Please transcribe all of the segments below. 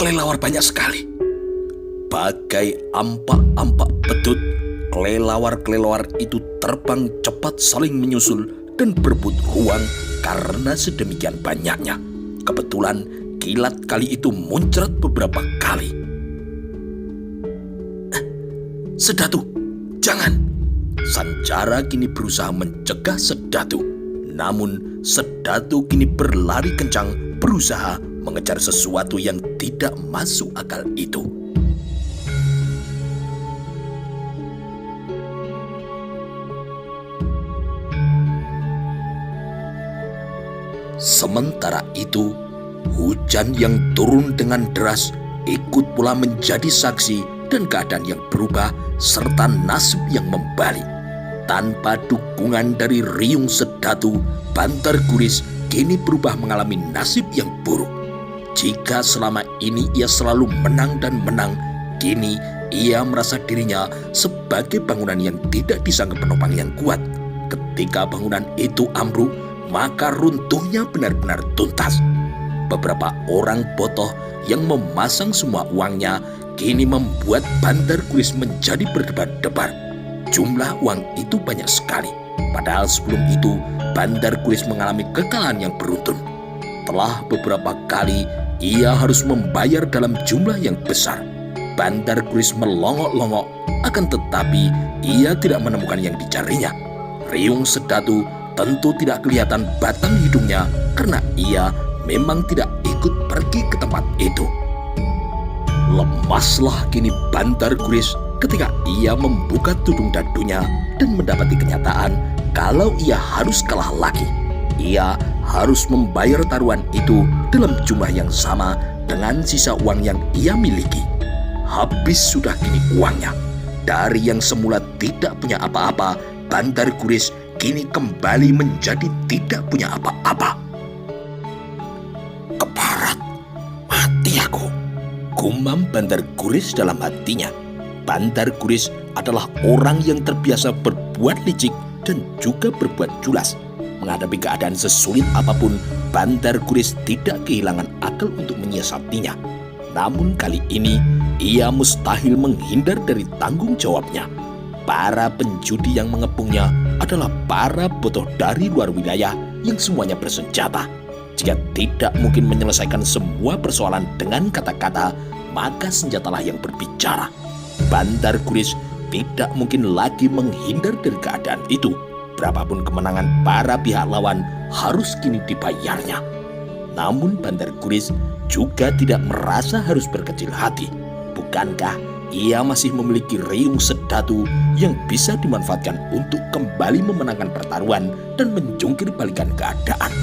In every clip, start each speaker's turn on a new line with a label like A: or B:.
A: kelelawar banyak sekali. Bagai ampak-ampak pedut, kelelawar-kelelawar itu terbang cepat saling menyusul dan berebut ruang karena sedemikian banyaknya. Kebetulan kilat kali itu muncrat beberapa kali. Sedatu, jangan! Sanjara kini berusaha mencegah Sedatu. Namun Sedatu kini berlari kencang, berusaha mengejar sesuatu yang tidak masuk akal itu. Sementara itu, hujan yang turun dengan deras ikut pula menjadi saksi dan keadaan yang berubah serta nasib yang membalik. Tanpa dukungan dari Riung Sedatu, Bantar Guris kini berubah mengalami nasib yang buruk. Jika selama ini ia selalu menang dan menang, kini ia merasa dirinya sebagai bangunan yang tidak disangka penopang yang kuat. Ketika bangunan itu ambruk, maka runtuhnya benar-benar tuntas. Beberapa orang botoh yang memasang semua uangnya kini membuat Bantar Guris menjadi berdebar-debar. Jumlah uang itu banyak sekali. Padahal sebelum itu Bantar Guris mengalami kekalahan yang beruntun. Telah beberapa kali ia harus membayar dalam jumlah yang besar. Bantar Guris melongok-longok, akan tetapi ia tidak menemukan yang dicarinya. Riung Sedatu tentu tidak kelihatan batang hidungnya karena ia memang tidak ikut pergi ke tempat itu. Lemaslah kini Bantar Guris ketika ia membuka tudung dadunya dan mendapati kenyataan kalau ia harus kalah lagi. Ia harus membayar taruhan itu dalam jumlah yang sama dengan sisa uang yang ia miliki. Habis sudah kini uangnya. Dari yang semula tidak punya apa-apa, Bantar Guris kini kembali menjadi tidak punya apa-apa. Keparat, mati aku, gumam Bantar Guris dalam hatinya. Bantar Guris adalah orang yang terbiasa berbuat licik dan juga berbuat culas. Menghadapi keadaan sesulit apapun, Bantar Guris tidak kehilangan akal untuk menyiasatinya. Namun kali ini, ia mustahil menghindar dari tanggung jawabnya. Para penjudi yang mengepungnya adalah para botoh dari luar wilayah yang semuanya bersenjata. Jika tidak mungkin menyelesaikan semua persoalan dengan kata-kata, maka senjatalah yang berbicara. Bantar Guris tidak mungkin lagi menghindar dari keadaan itu. Berapapun kemenangan para pihak lawan harus kini dibayarnya. Namun Bantar Guris juga tidak merasa harus berkecil hati. Bukankah ia masih memiliki Riung Sedatu yang bisa dimanfaatkan untuk kembali memenangkan pertaruhan dan menjungkir balikan keadaan?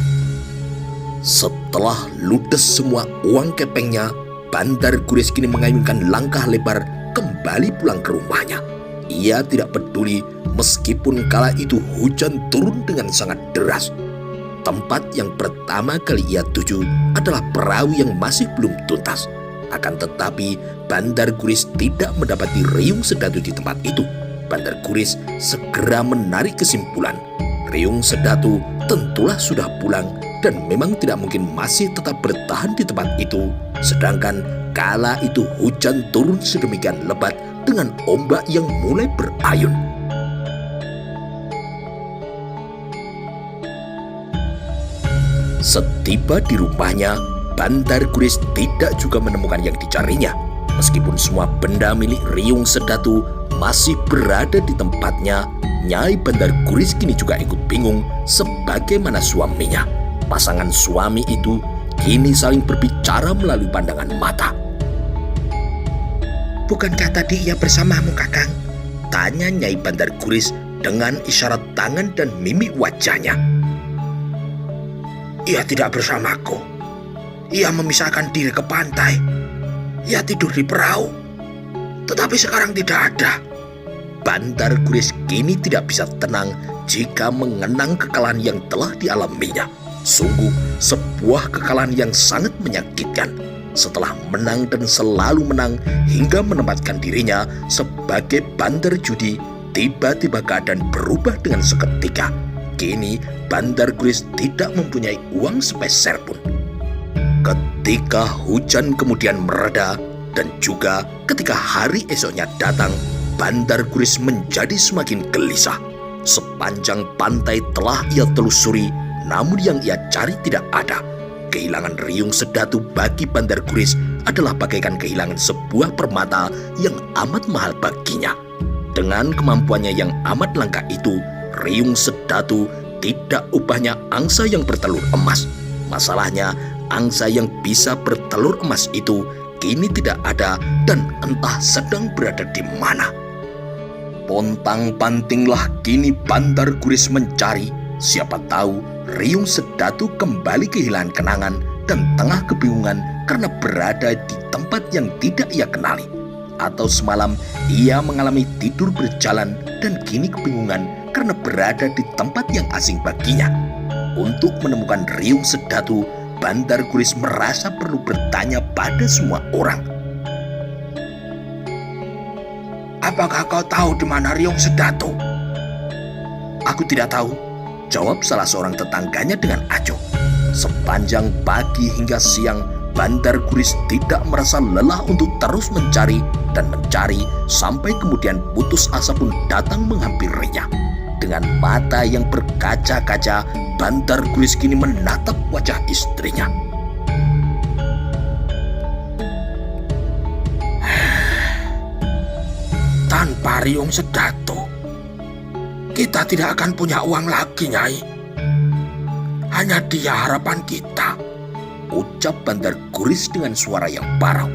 A: Setelah ludes semua uang kepengnya, Bantar Guris kini mengayunkan langkah lebar kembali pulang ke rumahnya. Ia tidak peduli meskipun kala itu hujan turun dengan sangat deras. Tempat yang pertama kali ia tuju adalah perahu yang masih belum tuntas. Akan tetapi Bantar Guris tidak mendapati Riung Sedatu di tempat itu. Bantar Guris segera menarik kesimpulan. Riung Sedatu tentulah sudah pulang dan memang tidak mungkin masih tetap bertahan di tempat itu. Sedangkan kala itu hujan turun sedemikian lebat dengan ombak yang mulai berayun. Setiba di rumahnya, Bantar Guris tidak juga menemukan yang dicarinya. Meskipun semua benda milik Riung Sedatu masih berada di tempatnya, Nyai Bantar Guris kini juga ikut bingung sebagaimana suaminya. Pasangan suami itu kini saling berbicara melalui pandangan mata.
B: Bukankah tadi ia bersamamu, Kakang? Tanya Nyai Bantar Guris dengan isyarat tangan dan mimik wajahnya. Ia tidak bersamaku. Ia memisahkan diri ke pantai. Ia tidur di perahu. Tetapi sekarang tidak ada.
A: Bantar Guris kini tidak bisa tenang jika mengenang kekalahan yang telah dialaminya. Sungguh sebuah kekalahan yang sangat menyakitkan. Setelah menang dan selalu menang hingga menempatkan dirinya sebagai bandar judi, tiba-tiba keadaan berubah dengan seketika. Kini Bantar Guris tidak mempunyai uang sepeser pun. Ketika hujan kemudian mereda dan juga ketika hari esoknya datang, Bandar Guris menjadi semakin gelisah. Sepanjang pantai telah ia telusuri, namun yang ia cari tidak ada. Kehilangan Riung Sedatu bagi Bandar Guris adalah bagaikan kehilangan sebuah permata yang amat mahal baginya. Dengan kemampuannya yang amat langka itu, Riung Sedatu tidak ubahnya angsa yang bertelur emas. Masalahnya, angsa yang bisa bertelur emas itu kini tidak ada dan entah sedang berada di mana. Pontang-pantinglah kini Bandar Guris mencari. Siapa tahu Riung Sedatu kembali kehilangan kenangan dan tengah kebingungan karena berada di tempat yang tidak ia kenali. Atau semalam ia mengalami tidur berjalan dan kini kebingungan karena berada di tempat yang asing baginya. Untuk menemukan Riung Sedatu, Bandar Guris merasa perlu bertanya pada semua orang.
B: Apakah kau tahu di mana Riung Sedatu?
A: Aku tidak tahu, jawab salah seorang tetangganya dengan acuh. Sepanjang pagi hingga siang, Bandar Guris tidak merasa lelah untuk terus mencari dan mencari sampai kemudian putus asa pun datang menghampirinya. Dengan mata yang berkaca-kaca, Bandar Guris kini menatap wajah istrinya.
B: Tanpa Riung Sedatu, kita tidak akan punya uang lagi, Nyai. Hanya dia harapan kita,
A: ucap Bandar Guris dengan suara yang parau.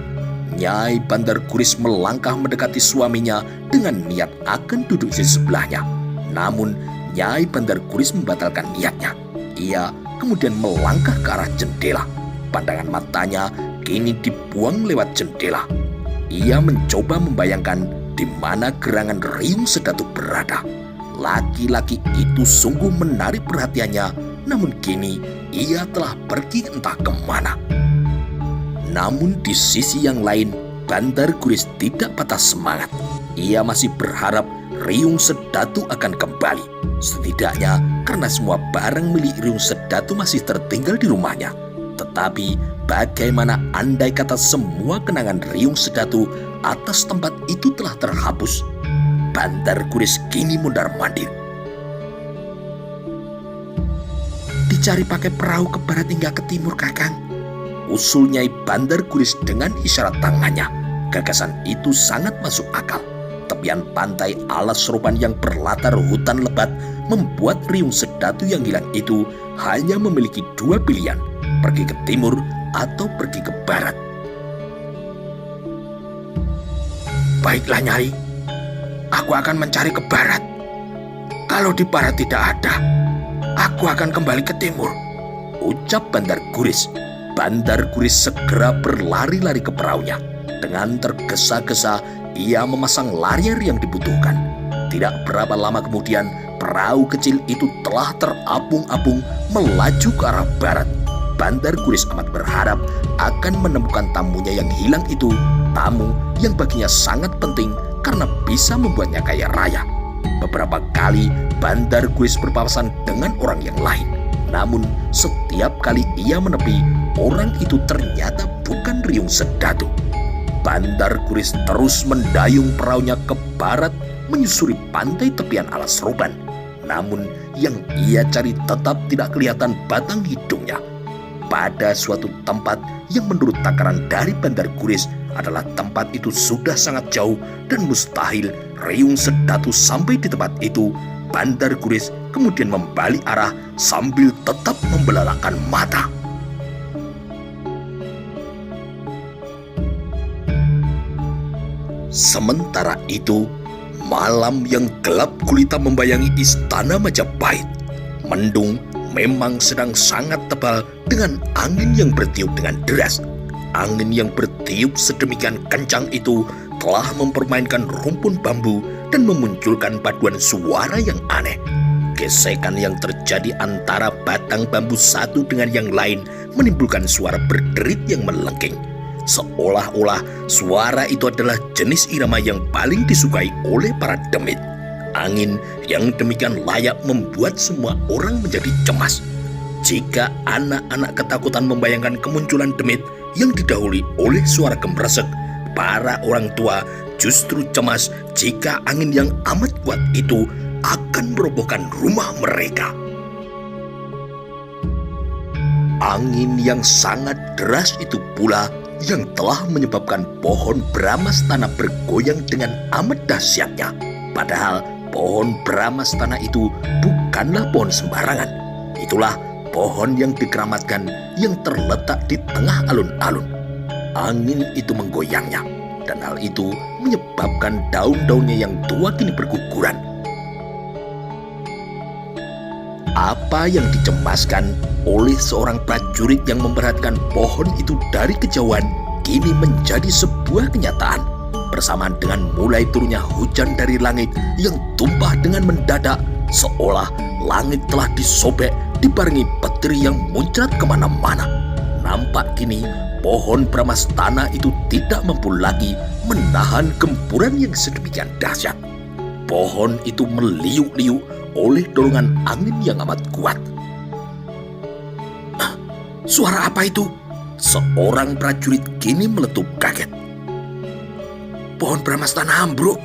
A: Nyai Bandar Guris melangkah mendekati suaminya dengan niat akan duduk di sebelahnya. Namun Nyai Bandar Guris membatalkan niatnya. Ia kemudian melangkah ke arah jendela. Pandangan matanya kini dibuang lewat jendela. Ia mencoba membayangkan di mana gerangan Riung Sedatu berada. Laki-laki itu sungguh menarik perhatiannya, namun kini ia telah pergi entah kemana. Namun di sisi yang lain, Bandar Guris tidak patah semangat. Ia masih berharap Riung Sedatu akan kembali. Setidaknya karena semua barang milik Riung Sedatu masih tertinggal di rumahnya. Tetapi bagaimana andai kata semua kenangan Riung Sedatu atas tempat itu telah terhapus? Bandar Guris kini mondar-mandir.
B: Dicari pakai perahu ke barat hingga ke timur, Kakang,
A: usul Nyai Bandar Guris dengan isyarat tangannya. Gagasan itu sangat masuk akal. Tepian pantai alas roban yang berlatar hutan lebat membuat Riung Sedatu yang hilang itu hanya memiliki dua pilihan, pergi ke timur atau pergi ke barat.
B: Baiklah, Nyai, aku akan mencari ke barat. Kalau di barat tidak ada, aku akan kembali ke timur,
A: ucap Bandar Guris. Bandar Guris segera berlari-lari ke perahunya. Dengan tergesa-gesa ia memasang larier yang dibutuhkan. Tidak berapa lama kemudian, perahu kecil itu telah terapung-apung melaju ke arah barat. Bandar Guris amat berharap akan menemukan tamunya yang hilang itu, tamu yang baginya sangat penting karena bisa membuatnya kaya raya. Beberapa kali Bandar Guris berpapasan dengan orang yang lain. Namun setiap kali ia menepi, orang itu ternyata bukan Riung Sedatu. Bandar Guris terus mendayung perahunya ke barat menyusuri pantai tepian alas roban. Namun yang ia cari tetap tidak kelihatan batang hidungnya. Pada suatu tempat yang menurut takaran dari Bandar Guris adalah tempat itu sudah sangat jauh dan mustahil Riung Sedatu sampai di tempat itu, Bandar Guris kemudian membalik arah sambil tetap membelalakan mata. Sementara itu, malam yang gelap gulita membayangi istana Majapahit. Mendung memang sedang sangat tebal dengan angin yang bertiup dengan deras. Angin yang bertiup sedemikian kencang itu telah mempermainkan rumpun bambu dan memunculkan paduan suara yang aneh. Gesekan yang terjadi antara batang bambu satu dengan yang lain menimbulkan suara berderit yang melengking. Seolah-olah suara itu adalah jenis irama yang paling disukai oleh para demit. Angin yang demikian layak membuat semua orang menjadi cemas. jika anak-anak ketakutan membayangkan kemunculan demit yang didahului oleh suara gemresek, para orang tua justru cemas jika angin yang amat kuat itu akan merobohkan rumah mereka. Angin yang sangat deras itu pula yang telah menyebabkan pohon Bramastana bergoyang dengan amat dahsyatnya. Padahal pohon Bramastana itu bukanlah pohon sembarangan. Itulah pohon yang dikeramatkan yang terletak di tengah alun-alun. Angin itu menggoyangnya, dan hal itu menyebabkan daun-daunnya yang tua kini berguguran. Apa yang dicemaskan oleh seorang prajurit yang memperhatikan pohon itu dari kejauhan kini menjadi sebuah kenyataan. Bersamaan dengan mulai turunnya hujan dari langit yang tumpah dengan mendadak, seolah langit telah disobek dibarengi petir yang muncrat kemana-mana. Nampak kini pohon Bramastana itu tidak mampu lagi menahan gempuran yang sedemikian dahsyat. Pohon itu meliuk-liuk oleh dorongan angin yang amat kuat. Suara apa itu? Seorang prajurit kini meletup kaget. Pohon Bramastana ambruk,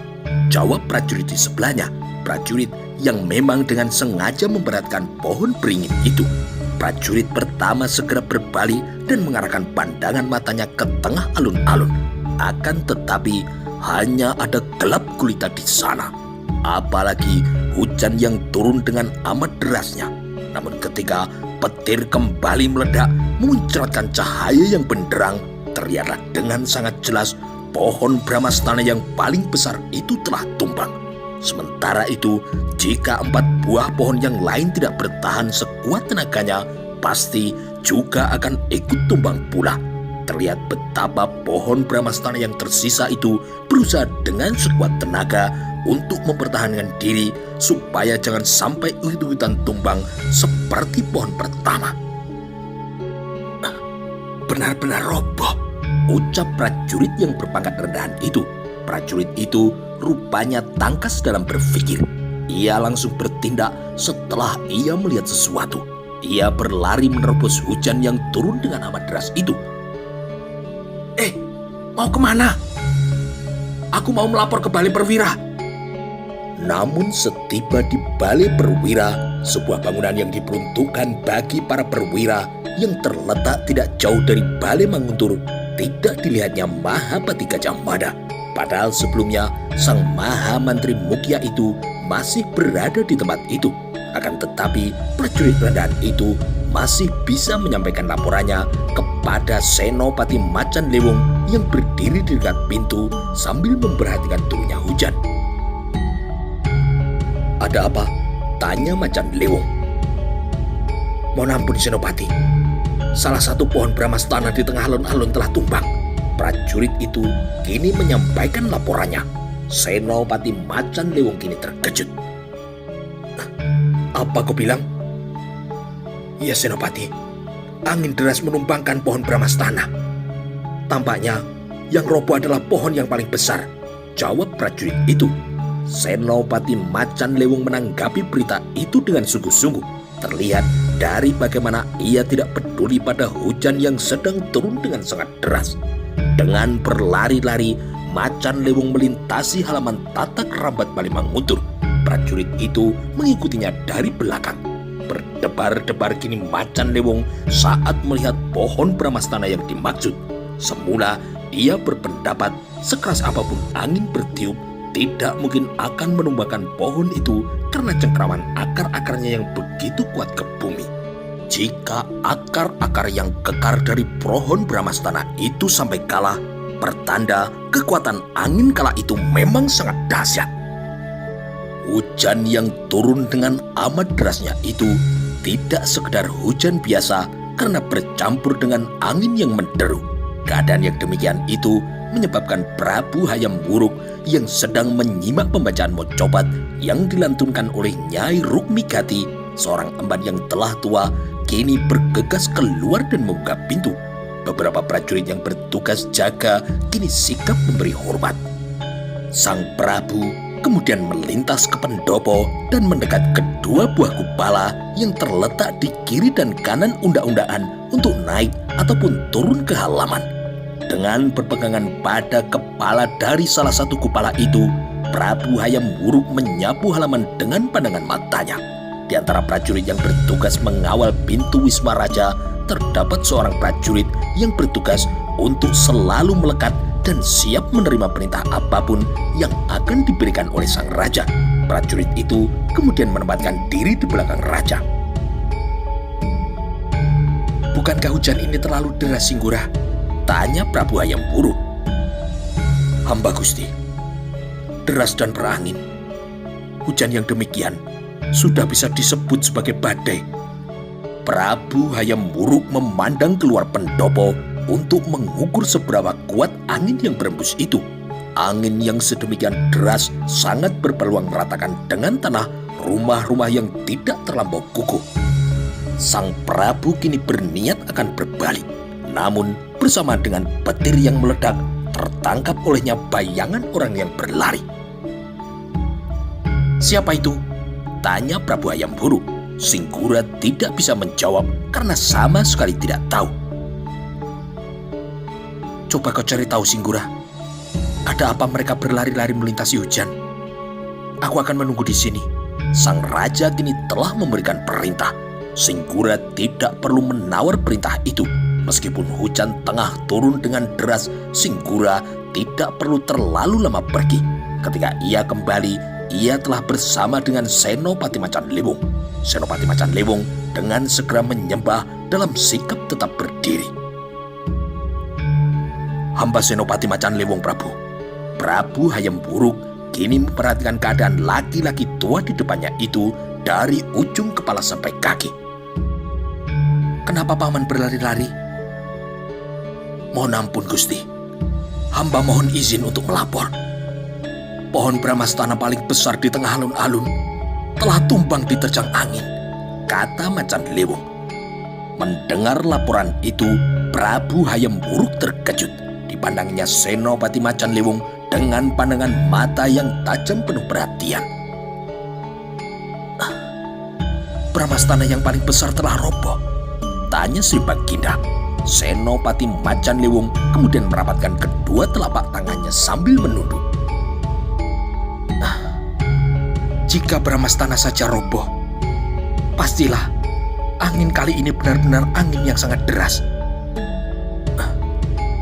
A: jawab prajurit di sebelahnya. Prajurit yang memang dengan sengaja memberatkan pohon beringin itu. Prajurit pertama segera berbalik dan mengarahkan pandangan matanya ke tengah alun-alun. Akan tetapi hanya ada gelap gulita di sana. Apalagi hujan yang turun dengan amat derasnya. Namun ketika petir kembali meledak memuncratkan cahaya yang benderang, terlihatlah dengan sangat jelas pohon Bramastana yang paling besar itu telah tumbang. Sementara itu, jika 4 buah pohon yang lain tidak bertahan sekuat tenaganya, pasti juga akan ikut tumbang pula. Terlihat betapa pohon Bramastana yang tersisa itu berusaha dengan sekuat tenaga untuk mempertahankan diri supaya jangan sampai uhit-uhitan tumbang seperti pohon pertama. Benar-benar roboh, ucap prajurit yang berpangkat rendahan itu. Prajurit itu rupanya tangkas dalam berpikir. Ia langsung bertindak setelah ia melihat sesuatu. Ia berlari menerobos hujan yang turun dengan amat deras itu. Mau kemana? Aku mau melapor ke Balai Perwira. Namun setiba di Balai Perwira, sebuah bangunan yang diperuntukkan bagi para perwira yang terletak tidak jauh dari Balai Manguntur, tidak dilihatnya Mahapati Gajah Mada. Padahal sebelumnya sang Maha Mantri Mukya itu masih berada di tempat itu. Akan tetapi prajurit rendahan itu masih bisa menyampaikan laporannya kepada Senopati Macan Lewung yang berdiri di dekat pintu sambil memperhatikan turunnya hujan. Ada apa? Tanya Macan Lewung. Mohon ampun Senopati, salah satu pohon Bramastana di tengah alun-alun telah tumbang. Prajurit itu kini menyampaikan laporannya. Senopati Macan Lewung kini terkejut. Apa kau bilang? Ya Senopati, angin deras menumbangkan pohon Bramastana. Tampaknya yang roboh adalah pohon yang paling besar, jawab prajurit itu. Senopati Macan Lewung menanggapi berita itu dengan sungguh-sungguh. Terlihat dari bagaimana ia tidak peduli pada hujan yang sedang turun dengan sangat deras. Dengan berlari-lari, Macan Lewung melintasi halaman tatak rambat Balai Manguntur. Prajurit itu mengikutinya dari belakang. Berdebar-debar kini Macan Lewung saat melihat pohon Bramastana yang dimaksud. Semula ia berpendapat sekeras apapun angin bertiup, tidak mungkin akan menumbangkan pohon itu karena cengkraman akar-akarnya yang begitu kuat ke bumi. Jika akar-akar yang kekar dari pohon Bramastana itu sampai kalah, pertanda kekuatan angin kala itu memang sangat dahsyat. Hujan yang turun dengan amat derasnya itu tidak sekedar hujan biasa karena bercampur dengan angin yang menderu. Keadaan yang demikian itu menyebabkan Prabu Hayam Wuruk yang sedang menyimak pembacaan mocopat yang dilantunkan oleh Nyai Rukmigati, seorang emban yang telah tua, kini bergegas keluar dan membuka pintu. Beberapa prajurit yang bertugas jaga kini sikap memberi hormat. Sang Prabu kemudian melintas ke pendopo dan mendekat kedua buah kupala yang terletak di kiri dan kanan undang-undangan untuk naik ataupun turun ke halaman. Dengan berpegangan pada kepala dari salah satu kupala itu, Prabu Hayam Wuruk menyapu halaman dengan pandangan matanya. Di antara prajurit yang bertugas mengawal pintu Wisma Raja, terdapat seorang prajurit yang bertugas untuk selalu melekat dan siap menerima perintah apapun yang akan diberikan oleh sang raja. Prajurit itu kemudian menempatkan diri di belakang raja. "Bukankah hujan ini terlalu deras, Singgura?" tanya Prabu Hayam Wuruk. "Hamba Gusti, deras dan berangin. Hujan yang demikian sudah bisa disebut sebagai badai." Prabu Hayam Wuruk memandang keluar pendopo untuk mengukur seberapa kuat angin yang berembus itu. Angin yang sedemikian deras sangat berpeluang meratakan dengan tanah rumah-rumah yang tidak terlampau kukuh. Sang Prabu kini berniat akan berbalik, namun bersama dengan petir yang meledak, tertangkap olehnya bayangan orang yang berlari. "Siapa itu?" tanya Prabu Hayam Wuruk. Singgura tidak bisa menjawab karena sama sekali tidak tahu. "Coba kau cari tahu, Singgura. Ada apa mereka berlari-lari melintasi hujan? Aku akan menunggu di sini." Sang raja kini telah memberikan perintah. Singgura tidak perlu menawar perintah itu. Meskipun hujan tengah turun dengan deras, Singgura tidak perlu terlalu lama pergi. Ketika ia kembali, ia telah bersama dengan Senopati Macan Lewung. Senopati Macan Lewung dengan segera menyembah dalam sikap tetap berdiri. "Hamba Senopati Macan Lewung, Prabu." Prabu Hayam Wuruk kini memperhatikan keadaan laki-laki tua di depannya itu dari ujung kepala sampai kaki. "Kenapa paman berlari-lari?" "Mohon ampun, Gusti. Hamba mohon izin untuk melapor. Pohon Bramastana paling besar di tengah alun-alun telah tumbang diterjang angin," kata Macan Lewung. Mendengar laporan itu, Prabu Hayam Wuruk terkejut. Dipandangnya Senopati Macan Lewung dengan pandangan mata yang tajam penuh perhatian. "Bramastana yang paling besar telah roboh?" tanya Sri Baginda. Senopati Macan Lewung kemudian merapatkan kedua telapak tangannya sambil menunduk. "Jika Bramastana saja roboh, pastilah angin kali ini benar-benar angin yang sangat deras.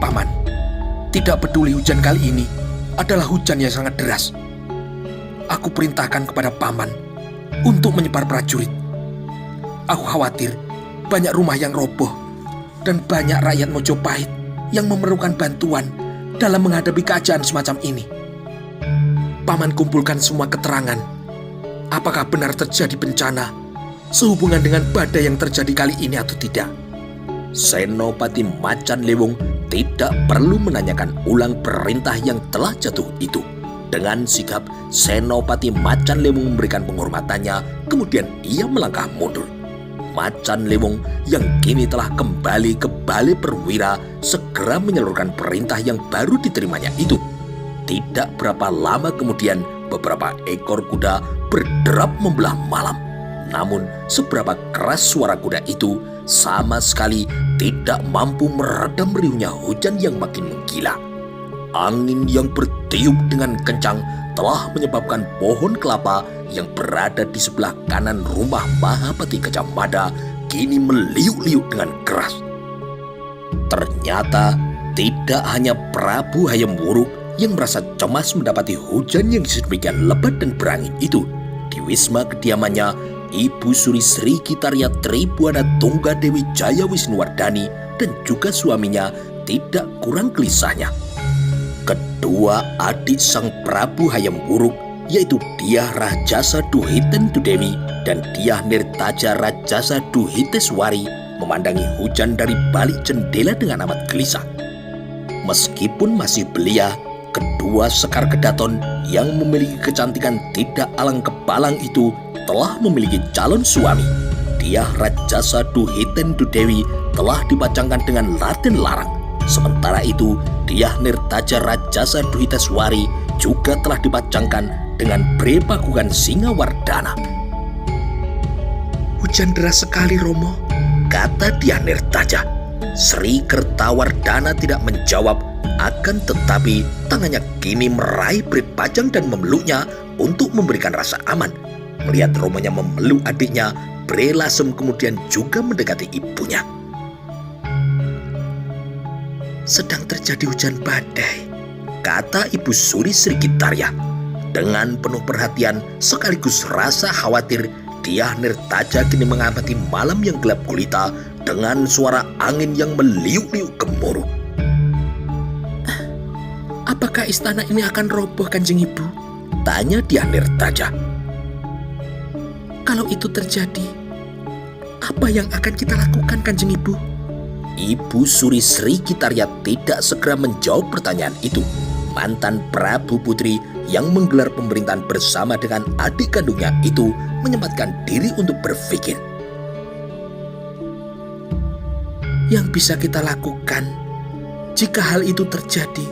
A: Paman, tidak peduli hujan kali ini adalah hujan yang sangat deras. Aku perintahkan kepada paman untuk menyebar prajurit. Aku khawatir banyak rumah yang roboh dan banyak rakyat Mojopahit yang memerlukan bantuan dalam menghadapi keadaan semacam ini. Paman kumpulkan semua keterangan. Apakah benar terjadi bencana sehubungan dengan badai yang terjadi kali ini atau tidak?" Senopati Macan Lewung tidak perlu menanyakan ulang perintah yang telah jatuh itu. Dengan sigap, Senopati Macan Lewung memberikan penghormatannya, kemudian ia melangkah mundur. Macan Lewung yang kini telah kembali ke Balai Perwira segera menyalurkan perintah yang baru diterimanya itu. Tidak berapa lama kemudian, beberapa ekor kuda berderap membelah malam. Namun seberapa keras suara kuda itu sama sekali tidak mampu meredam riuhnya hujan yang makin menggila. Angin yang bertiup dengan kencang telah menyebabkan pohon kelapa yang berada di sebelah kanan rumah Mahapati Gajah Mada kini meliuk-liuk dengan keras. Ternyata tidak hanya Prabu Hayam Wuruk yang merasa cemas mendapati hujan yang sedemikian lebat dan berangin itu. Di wisma kediamannya, Ibu Suri Sri Kitaria Tribuana Tunggadewi Jaya Wisnuwardani dan juga suaminya tidak kurang gelisahnya. Kedua adik sang Prabu Hayam Wuruk, yaitu Dyah Rajasa Duhiten Dudewi dan Dyah Nirtaja Rajasa Duhiteswari, memandangi hujan dari balik jendela dengan amat gelisah. Meskipun masih belia, kedua sekar kedaton yang memiliki kecantikan tidak alang kebalang itu telah memiliki calon suami. Dyah Rajasa Duhiten Dudewi telah dipacangkan dengan Raden Larang. Sementara itu, Dyah Nirtaja Rajasa Duhiteswari juga telah dipacangkan dengan Bre Pakukan Singawardana.
B: Hujan deras sekali, Romo,
A: kata Dyah Nirtaja. Sri Kertawardana tidak menjawab, akan tetapi tangannya kini meraih Bre Pajang dan memeluknya untuk memberikan rasa aman. Melihat Romonya memeluk adiknya, Bre Lasem kemudian juga mendekati ibunya.
B: sedang terjadi hujan badai,
A: kata Ibu Suri Sri Gitarya. Dengan penuh perhatian sekaligus rasa khawatir, Dyah Nirtaja kini mengamati malam yang gelap gulita dengan suara angin yang meliuk-liuk gemuruh.
B: Apakah istana ini akan roboh, Kanjeng Ibu?
A: Tanya Dyah Nirtaja.
B: Kalau itu terjadi, apa yang akan kita lakukan, Kanjeng Ibu?
A: Ibu Suri Sri Gitarya tidak segera menjawab pertanyaan itu. Mantan Prabu Putri yang menggelar pemerintahan bersama dengan adik kandungnya itu menyempatkan diri untuk berpikir.
B: Yang bisa kita lakukan jika hal itu terjadi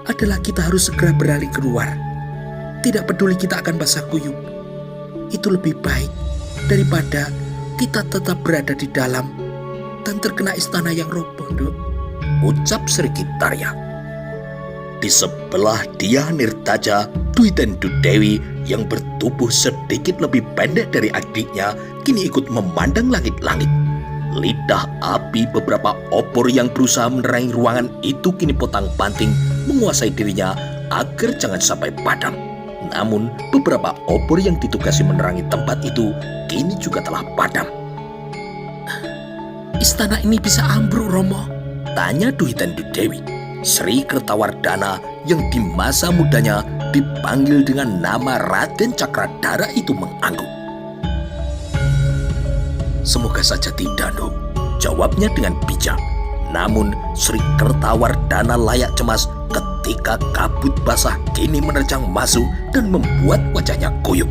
B: adalah kita harus segera beralih keluar. Tidak peduli kita akan basah kuyup. Itu lebih baik daripada kita tetap berada di dalam dan terkena istana yang roboh, Dok,
A: ucap Sri Gitarya. Di sebelah Dyah Nirtaja, Dwi Tendu Dewi yang bertubuh sedikit lebih pendek dari adiknya kini ikut memandang langit-langit. Lidah api beberapa obor yang berusaha menerangi ruangan itu kini potang-panting menguasai dirinya agar jangan sampai padam. Namun beberapa obor yang ditugasi menerangi tempat itu kini juga telah padam.
B: Istana ini bisa ambruk, Romo,
A: tanya Dwi Tendu Dewi. Sri Kertawardana yang di masa mudanya dipanggil dengan nama Raden Cakradhara itu mengangguk.
B: Semoga saja tidak, Dok,
A: jawabnya dengan bijak. Namun Sri Kertawardana layak cemas ketika kabut basah kini menerjang masuk dan membuat wajahnya koyok.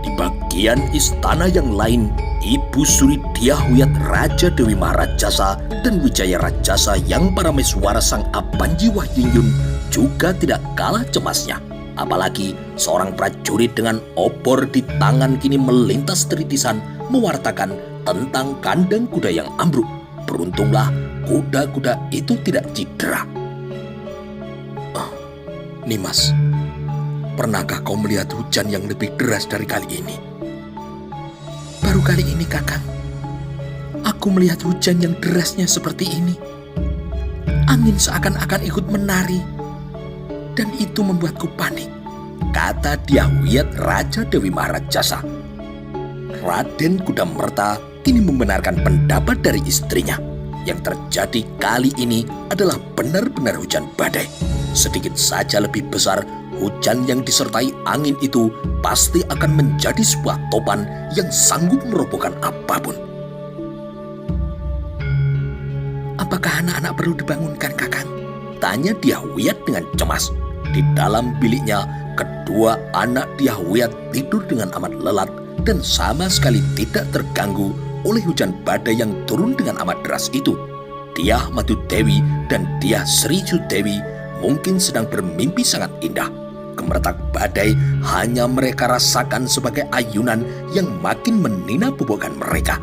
A: Di bagian istana yang lain, Ibu Suri Dyahwiyat Raja Dewi Maharajasa dan Wijaya Rajasa yang parameswara sang Apanji Wahyunyun juga tidak kalah cemasnya. Apalagi seorang prajurit dengan obor di tangan kini melintas teritisan mewartakan tentang kandang kuda yang ambruk. Beruntunglah kuda-kuda itu tidak cedera.
B: Nimas, pernahkah kau melihat hujan yang lebih deras dari kali ini? Baru kali ini, Kakang, aku melihat hujan yang derasnya seperti ini. Angin seakan-akan ikut menari, dan itu membuatku panik,
A: kata Dyahwiyat Raja Dewi Maharajasa. Raden Kudamerta kini membenarkan pendapat dari istrinya. Yang terjadi kali ini adalah benar-benar hujan badai. Sedikit saja lebih besar, hujan yang disertai angin itu pasti akan menjadi sebuah topan yang sanggup merobohkan apapun.
B: Apakah anak-anak perlu dibangunkan, Kakang?
A: Tanya Dyahwiyat dengan cemas. Di dalam biliknya, kedua anak Dyahwiyat tidur dengan amat lelap dan sama sekali tidak terganggu oleh hujan badai yang turun dengan amat deras itu. Dyah Madu Dewi dan Dyah Sri Sudewi mungkin sedang bermimpi sangat indah. Gemertak badai hanya mereka rasakan sebagai ayunan yang makin menina bobogan mereka.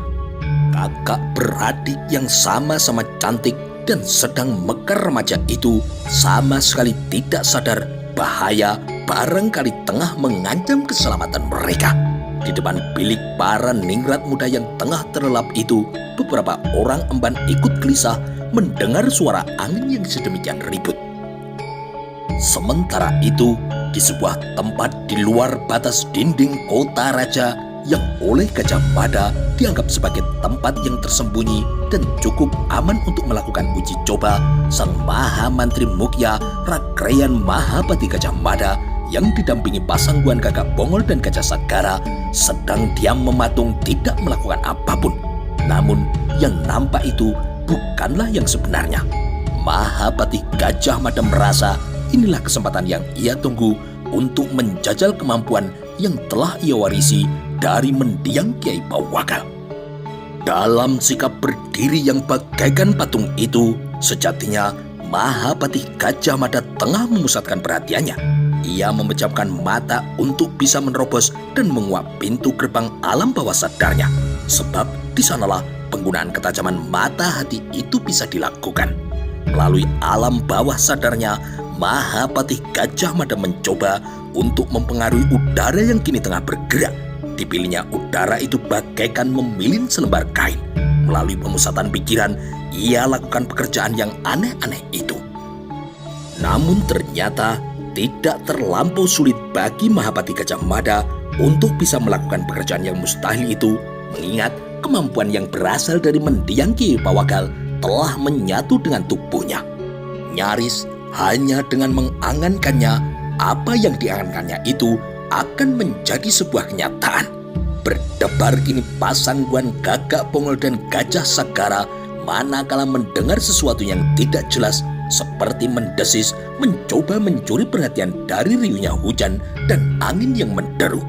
A: Kakak beradik yang sama-sama cantik dan sedang mekar remaja itu sama sekali tidak sadar bahaya barangkali tengah mengancam keselamatan mereka. Di depan bilik para ningrat muda yang tengah terlelap itu, beberapa orang emban ikut gelisah mendengar suara angin yang sedemikian ribut. Sementara itu, di sebuah tempat di luar batas dinding kota raja yang oleh Gajah Mada dianggap sebagai tempat yang tersembunyi dan cukup aman untuk melakukan uji coba, sang Maha Mantri Mukya Rakreyan Mahapati Gajah Mada yang didampingi Pasangguan Gagak Bongol dan Gajah Sagara sedang diam mematung tidak melakukan apapun. Namun yang nampak itu bukanlah yang sebenarnya. Mahapati Gajah Mada merasa inilah kesempatan yang ia tunggu untuk menjajal kemampuan yang telah ia warisi dari mendiang Kiai Bawakal. Dalam sikap berdiri yang bagaikan patung itu, sejatinya Mahapati Gajah Mada tengah memusatkan perhatiannya. ia memejamkan mata untuk bisa menerobos dan menguak pintu gerbang alam bawah sadarnya. Sebab di sanalah penggunaan ketajaman mata hati itu bisa dilakukan. Melalui alam bawah sadarnya, Mahapatih Gajah Mada mencoba untuk mempengaruhi udara yang kini tengah bergerak. Dipilihnya udara itu bagaikan memilin selembar kain. Melalui pemusatan pikiran, ia lakukan pekerjaan yang aneh-aneh itu. Namun ternyata tidak terlampau sulit bagi Mahapatih Gajah Mada untuk bisa melakukan pekerjaan yang mustahil itu, mengingat kemampuan yang berasal dari mendiang Kiai Pawagal telah menyatu dengan tubuhnya. Nyaris hanya dengan mengangankannya, apa yang diangankannya itu akan menjadi sebuah kenyataan. Berdebar kini pasangguan Gagak Pongol dan Gajah Sagara manakala mendengar sesuatu yang tidak jelas, seperti mendesis, mencoba mencuri perhatian dari riuhnya hujan dan angin yang menderu.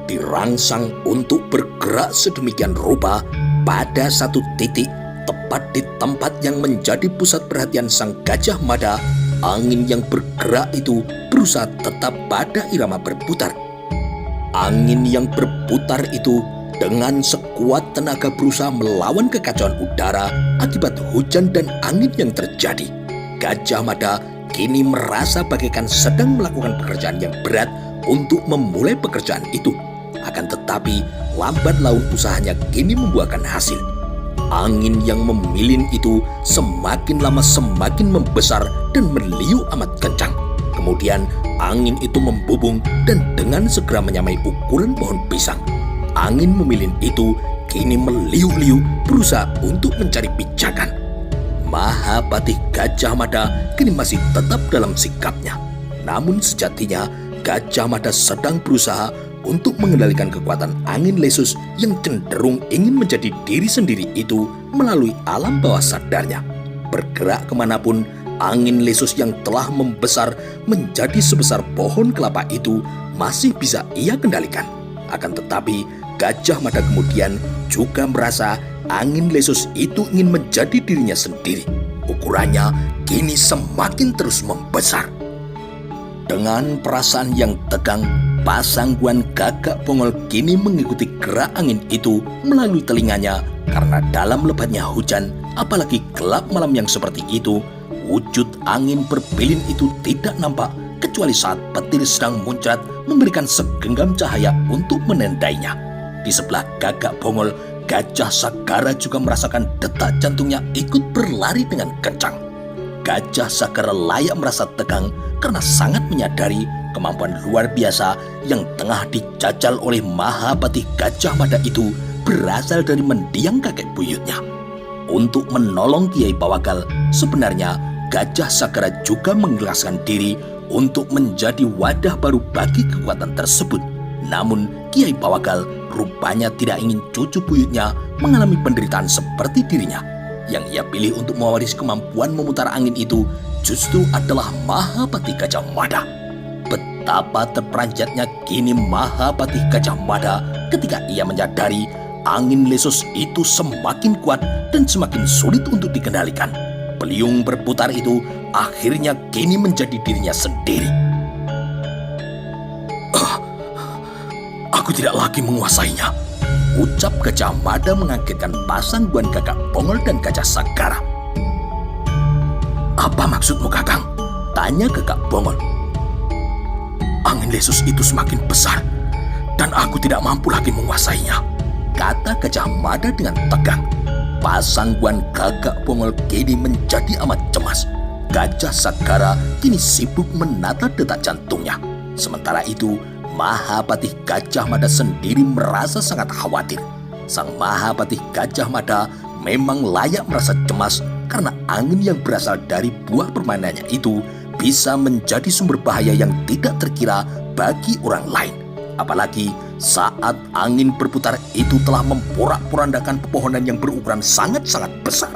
A: Dirangsang untuk bergerak sedemikian rupa, pada satu titik tepat di tempat yang menjadi pusat perhatian sang Gajah Mada, angin yang bergerak itu berusaha tetap pada irama berputar. Angin yang berputar itu dengan sekuat tenaga berusaha melawan kekacauan udara akibat hujan dan angin yang terjadi. Gajah Mada kini merasa bagaikan sedang melakukan pekerjaan yang berat untuk memulai pekerjaan itu. Akan tetapi, lambat laun usahanya kini membuahkan hasil. Angin yang memilin itu semakin lama semakin membesar dan meliuk amat kencang. Kemudian angin itu membubung dan dengan segera menyamai ukuran pohon pisang. Angin memilin itu kini meliuk-liuk berusaha untuk mencari pijakan. Mahapatih Gajah Mada kini masih tetap dalam sikapnya. Namun sejatinya Gajah Mada sedang berusaha untuk mengendalikan kekuatan angin lesus yang cenderung ingin menjadi diri sendiri itu melalui alam bawah sadarnya. Bergerak kemanapun, angin lesus yang telah membesar menjadi sebesar pohon kelapa itu masih bisa ia kendalikan. Akan tetapi, Gajah Mada kemudian juga merasa angin lesus itu ingin menjadi dirinya sendiri. Ukurannya kini semakin terus membesar. Dengan perasaan yang tegang, pasangguan Gagak Pongol kini mengikuti gerak angin itu melalui telinganya, karena dalam lebatnya hujan, apalagi gelap malam yang seperti itu, wujud angin berbilin itu tidak nampak kecuali saat petir sedang muncrat memberikan segenggam cahaya untuk menandainya. Di sebelah Gagak Pongol, Gajah Sagara juga merasakan detak jantungnya ikut berlari dengan kencang. Gajah Sagara layak merasa tegang karena sangat menyadari kemampuan luar biasa yang tengah dijajal oleh Mahapatih Gajah Mada itu berasal dari mendiang kakek buyutnya. Untuk menolong Kiai Pawagal, sebenarnya Gajah Sagara juga mengikhlaskan diri untuk menjadi wadah baru bagi kekuatan tersebut. Namun Kiai Pawagal rupanya tidak ingin cucu buyutnya mengalami penderitaan seperti dirinya. Yang ia pilih untuk mewarisi kemampuan memutar angin itu justru adalah Mahapatih Gajah Mada. Betapa terperanjatnya kini Mahapatih Gajah Mada ketika ia menyadari angin lesus itu semakin kuat dan semakin sulit untuk dikendalikan. Beliung berputar itu akhirnya kini menjadi dirinya sendiri. Aku tidak lagi menguasainya, ucap Gajah Mada mengagetkan pasangguan Gagak Pongol dan Gajah Sagara. Apa maksudmu, Kakang? Tanya Gagak Pongol. Angin lesus itu semakin besar dan aku tidak mampu lagi menguasainya, kata Gajah Mada dengan tegang. Pasangguan Gagak Pongol kini menjadi amat cemas. Gajah Sagara kini sibuk menata detak jantungnya. Sementara itu, Mahapatih Gajah Mada sendiri merasa sangat khawatir. Sang Mahapatih Gajah Mada memang layak merasa cemas karena angin yang berasal dari buah permainannya itu bisa menjadi sumber bahaya yang tidak terkira bagi orang lain. Apalagi saat angin berputar itu telah memporak-porandakan pepohonan yang berukuran sangat-sangat besar.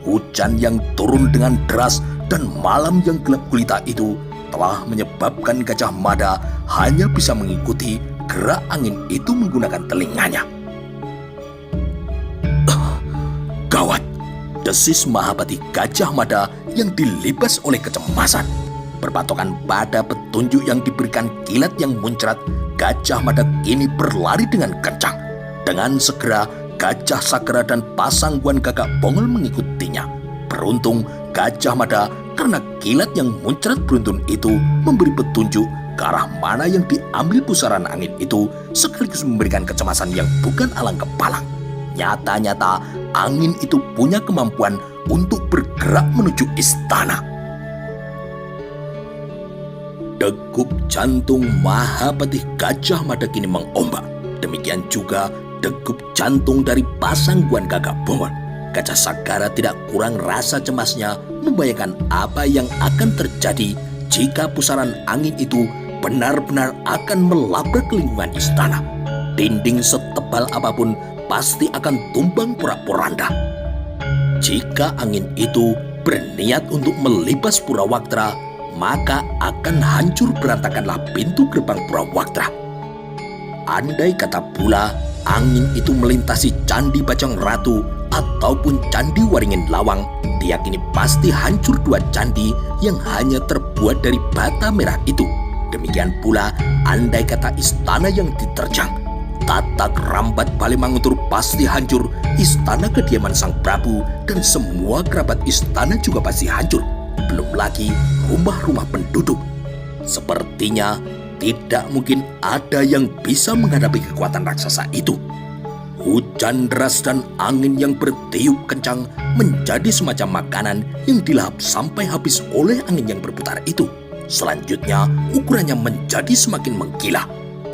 A: Hujan yang turun dengan deras dan malam yang gelap gulita itu telah menyebabkan Gajah Mada hanya bisa mengikuti gerak angin itu menggunakan telinganya. Gawat, desis Mahapatih Gajah Mada yang dilibas oleh kecemasan. Berpatokan pada petunjuk yang diberikan kilat yang muncrat, Gajah Mada kini berlari dengan kencang. Dengan segera, Gajah Sakra dan Pasangguan Gagak Bongol mengikutinya. Beruntung Gajah Mada karena kilat yang muncrat beruntun itu memberi petunjuk ke arah mana yang diambil pusaran angin itu, sekaligus memberikan kecemasan yang bukan alang kepalang. Nyata-nyata angin itu punya kemampuan untuk bergerak menuju istana. Degup jantung Mahapatih Gajah Mada kini mengombak. Demikian juga degup jantung dari Pasangguan Gagak Bongol. Gajah Sakra tidak kurang rasa cemasnya membayangkan apa yang akan terjadi jika pusaran angin itu benar-benar akan melabrak lingkungan istana. Dinding setebal apapun pasti akan tumbang porak-poranda. Jika angin itu berniat untuk melibas Purwaktara, maka akan hancur berantakanlah pintu gerbang Purwaktara. Andai kata pula angin itu melintasi Candi Bajang Ratu ataupun Candi Waringin Lawang, diyakini pasti hancur dua candi yang hanya terbuat dari bata merah itu. Demikian pula andai kata istana yang diterjang, Tatak Rambat Balimangutur pasti hancur, istana kediaman Sang Prabu dan semua kerabat istana juga pasti hancur. Belum lagi rumah-rumah penduduk. Sepertinya tidak mungkin ada yang bisa menghadapi kekuatan raksasa itu. Hujan deras dan angin yang bertiup kencang menjadi semacam makanan yang dilahap sampai habis oleh angin yang berputar itu. Selanjutnya ukurannya menjadi semakin menggila.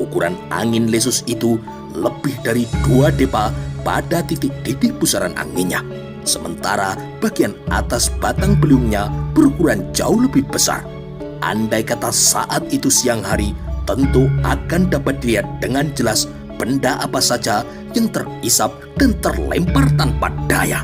A: Ukuran angin lesus itu lebih dari 2 depa pada titik-titik pusaran anginnya. Sementara bagian atas batang beliungnya berukuran jauh lebih besar. Andai kata saat itu siang hari, tentu akan dapat dilihat dengan jelas benda apa saja yang terisap dan terlempar tanpa daya.